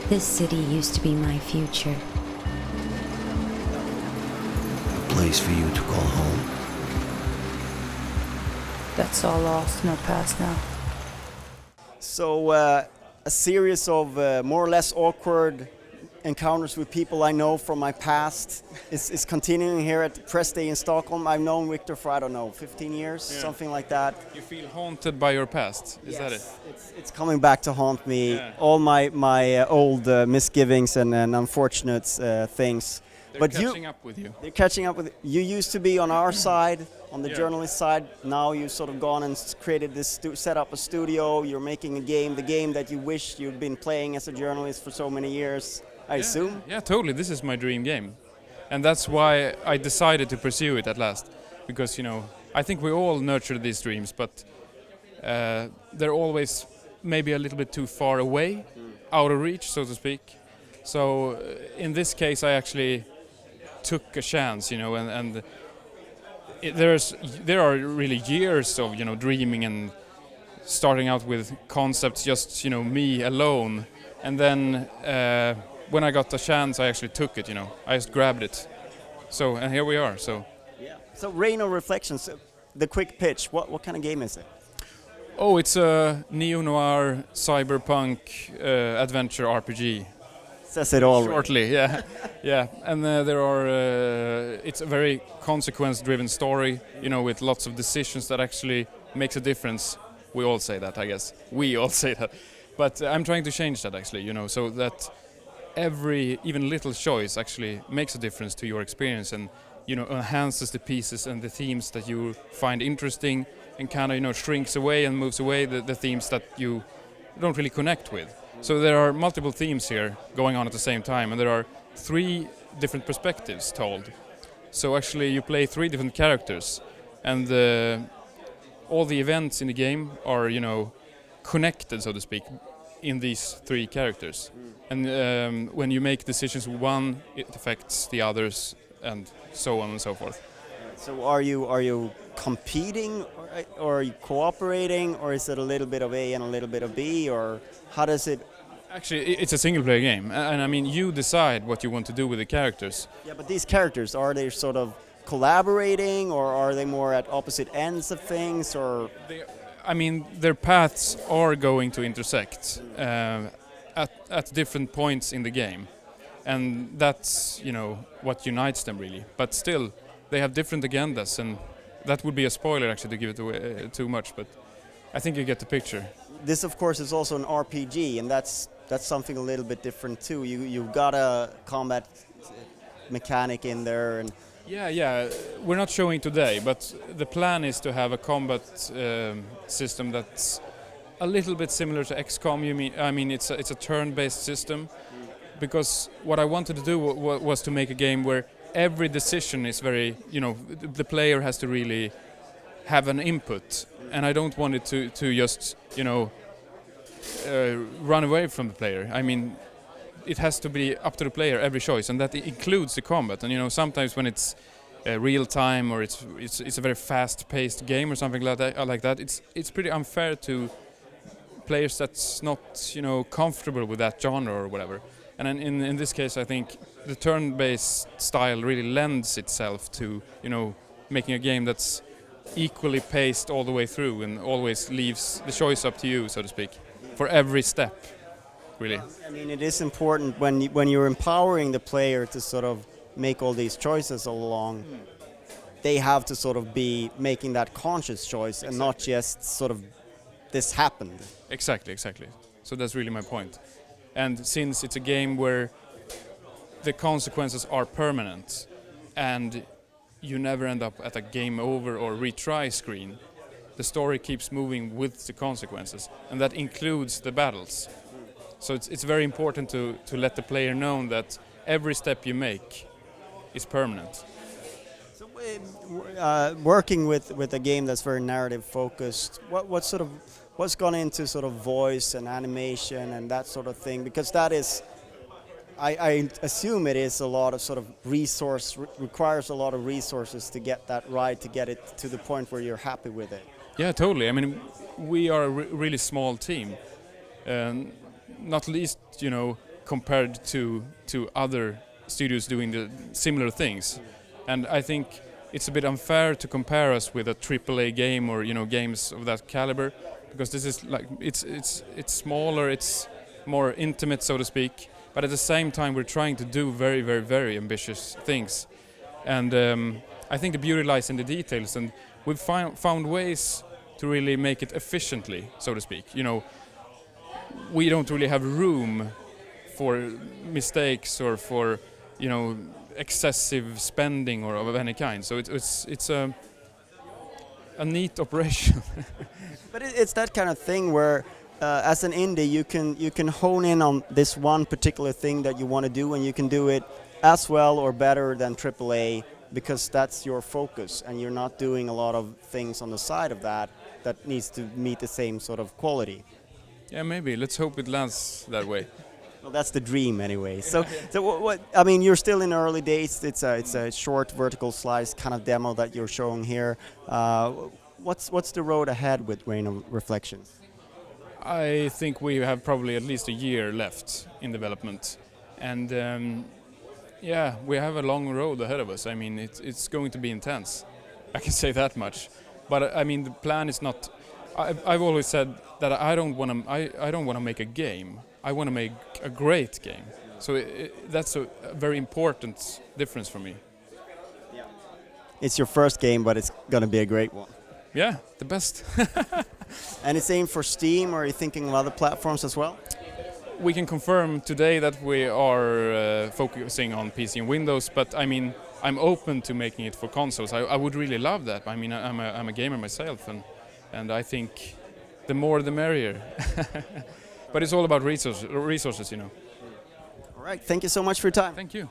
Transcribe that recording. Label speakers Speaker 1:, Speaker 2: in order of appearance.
Speaker 1: This city used to be my future.
Speaker 2: A place for you to call home.
Speaker 3: That's all lost in our past now.
Speaker 4: So a series of more or less awkward encounters with people I know from my past is continuing here at Press Day in Stockholm. I've known Victor for, I don't know, 15 years, something like that.
Speaker 5: You feel haunted by your past, is that it?
Speaker 4: It's coming back to haunt me.
Speaker 5: Yeah.
Speaker 4: All my old misgivings and unfortunate things.
Speaker 5: They're catching up with you.
Speaker 4: They're catching up with you. Used to be on our side, on the journalist side. Now you've sort of gone and created this, set up a studio. You're making a game, the game that you wish you'd been playing as a journalist for so many years, I assume.
Speaker 5: Yeah, totally. This is my dream game. And that's why I decided to pursue it at last. Because, I think we all nurture these dreams, but they're always maybe a little bit too far away, out of reach, so to speak. So in this case, I actually took a chance, and there are really years of dreaming and starting out with concepts, just me alone, and then when I got the chance, I actually took it. I just grabbed it. So and here we are. So
Speaker 4: So Rain of Reflections, the quick pitch. What kind of game is it?
Speaker 5: Oh, it's a neo-noir cyberpunk adventure RPG.
Speaker 4: Says it all.
Speaker 5: Shortly, yeah, yeah, and there are. It's a very consequence-driven story, with lots of decisions that actually makes a difference. We all say that, I guess. We all say that, but I'm trying to change that actually, so that every even little choice actually makes a difference to your experience and enhances the pieces and the themes that you find interesting and kind of shrinks away and moves away the themes that you don't really connect with. So there are multiple themes here going on at the same time, and there are 3 different perspectives told. So actually you play 3 different characters, and all the events in the game are, connected, so to speak, in these 3 characters. And when you make decisions with one, it affects the others, and so on and so forth.
Speaker 4: So are you competing, or are you cooperating, or is it a little bit of A and a little bit of B, or how does it?
Speaker 5: Actually, it's a single-player game, and I mean, you decide what you want to do with the characters.
Speaker 4: Yeah, but these characters, are they sort of collaborating, or are they more at opposite ends of things, or?
Speaker 5: Their paths are going to intersect at different points in the game, and that's what unites them really. But still, they have different agendas, and that would be a spoiler actually to give it away too much. But I think you get the picture.
Speaker 4: This, of course, is also an RPG, and that's something a little bit different too. You've got a combat mechanic in there, and
Speaker 5: yeah. We're not showing today, but the plan is to have a combat system that's a little bit similar to XCOM. It's a turn-based system, because what I wanted to do was to make a game where every decision is very, the player has to really have an input, and I don't want it to just, run away from the player. It has to be up to the player, every choice, and that includes the combat. And sometimes when it's real time, or it's a very fast-paced game or something like that, it's pretty unfair to players that's not comfortable with that genre or whatever. And in this case, I think the turn-based style really lends itself to making a game that's equally paced all the way through and always leaves the choice up to you, so to speak, for every step, really.
Speaker 4: It is important when you're empowering the player to sort of make all these choices along. They have to sort of be making that conscious choice. Exactly. And not just sort of this happened.
Speaker 5: Exactly. So that's really my point. And since it's a game where the consequences are permanent and you never end up at a game over or retry screen, the story keeps moving with the consequences, and that includes the battles. So it's very important to let the player know that every step you make is permanent.
Speaker 4: So working with a game that's very narrative focused, what's gone into sort of voice and animation and that sort of thing? Because that is, I assume it is a lot of sort of requires a lot of resources to get that right, to get it to the point where you're happy with it.
Speaker 5: Yeah, totally. We are a really small team. Not least, compared to other studios doing the similar things. And I think it's a bit unfair to compare us with a AAA game or games of that caliber, because this is like it's smaller, it's more intimate, so to speak. But at the same time, we're trying to do very, very, very ambitious things, and I think the beauty lies in the details. And we've found ways to really make it efficiently, so to speak. We don't really have room for mistakes or for excessive spending or of any kind. So it's a neat operation.
Speaker 4: But it's that kind of thing where, as an indie, you can hone in on this one particular thing that you want to do, and you can do it as well or better than AAA, because that's your focus, and you're not doing a lot of things on the side of that needs to meet the same sort of quality.
Speaker 5: Yeah, maybe. Let's hope it lands that way.
Speaker 4: Well, that's the dream anyway. So what I mean, you're still in the early days. It's a short vertical slice kind of demo that you're showing here. What's the road ahead with Rain of Reflections?
Speaker 5: I think we have probably at least a year left in development, and we have a long road ahead of us. I mean, it's going to be intense. I can say that much. But I mean, the plan is not. I've always said that I don't want to make a game. I want to make a great game. So that's a very important difference for me.
Speaker 4: Yeah. It's your first game, but it's going to be a great one.
Speaker 5: Yeah, the best.
Speaker 4: And it's aimed for Steam, or are you thinking of other platforms as well?
Speaker 5: We can confirm today that we are focusing on PC and Windows, but I mean, I'm open to making it for consoles. I would really love that. I mean, I'm a gamer myself, and I think the more the merrier. But it's all about resources.
Speaker 4: All right, thank you so much for your time.
Speaker 5: Thank you.